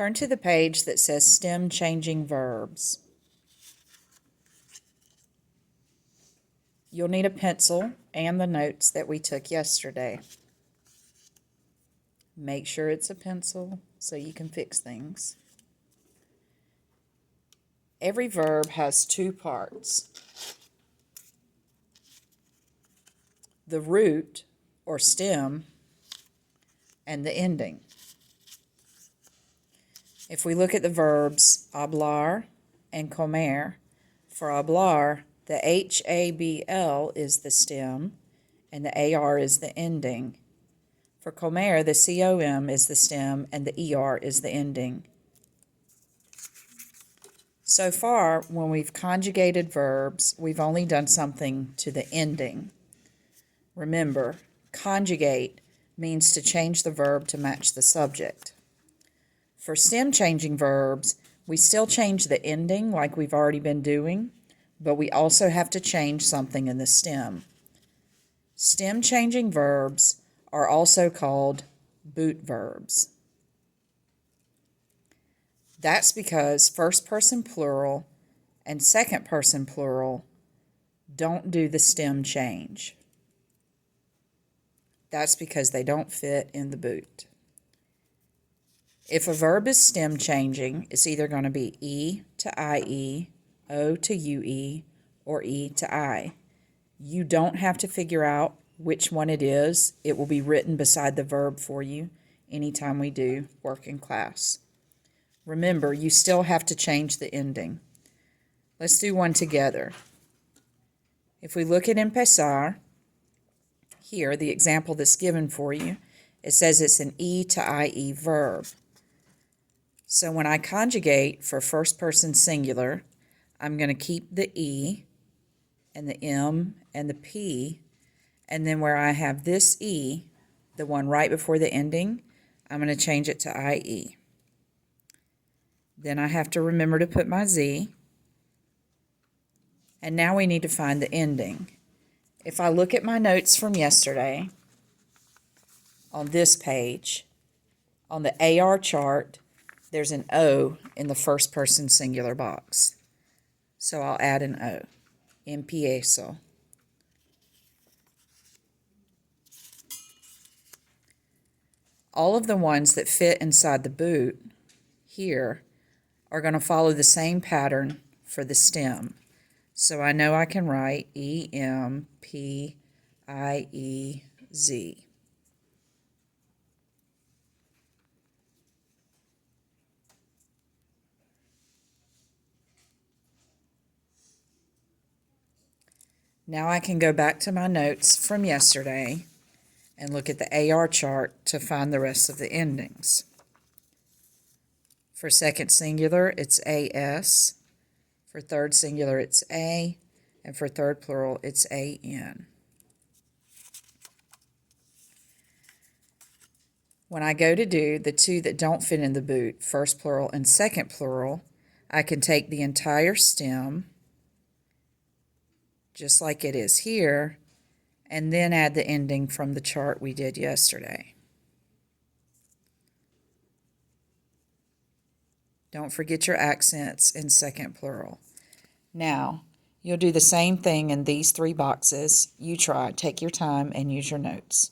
Turn to the page that says Stem Changing Verbs. You'll need a pencil and the notes that we took yesterday. Make sure it's a pencil so you can fix things. Every verb has two parts. The root, or stem, and the ending. If we look at the verbs hablar and comer, for hablar, the HABL is the stem and the AR is the ending. For comer, the COM is the stem and the ER is the ending. So far, when we've conjugated verbs, we've only done something to the ending. Remember, conjugate means to change the verb to match the subject. For stem changing verbs, we still change the ending like we've already been doing, but we also have to change something in the stem. Stem changing verbs are also called boot verbs. That's because first person plural and second person plural don't do the stem change. That's because they don't fit in the boot. If a verb is stem changing, it's either going to be E to IE, O to UE, or E to I. You don't have to figure out which one it is. It will be written beside the verb for you anytime we do work in class. Remember, you still have to change the ending. Let's do one together. If we look at empezar, here, the example that's given for you, it says it's an E to IE verb. So when I conjugate for first person singular, I'm going to keep the E and the M and the P, and then where I have this E, the one right before the ending, I'm going to change it to IE. Then I have to remember to put my Z, and now we need to find the ending. If I look at my notes from yesterday, on this page, on the AR chart, there's an O in the first person singular box. So I'll add an O. Empiezo. All of the ones that fit inside the boot here are going to follow the same pattern for the stem. So I know I can write EMPIEZ. Now I can go back to my notes from yesterday and look at the AR chart to find the rest of the endings. For second singular, it's AS. For third singular, it's A. And for third plural, it's AN. When I go to do the two that don't fit in the boot, first plural and second plural, I can take the entire stem, just like it is here, and then add the ending from the chart we did yesterday. Don't forget your accents in second plural. Now, you'll do the same thing in these three boxes. You try. Take your time and use your notes.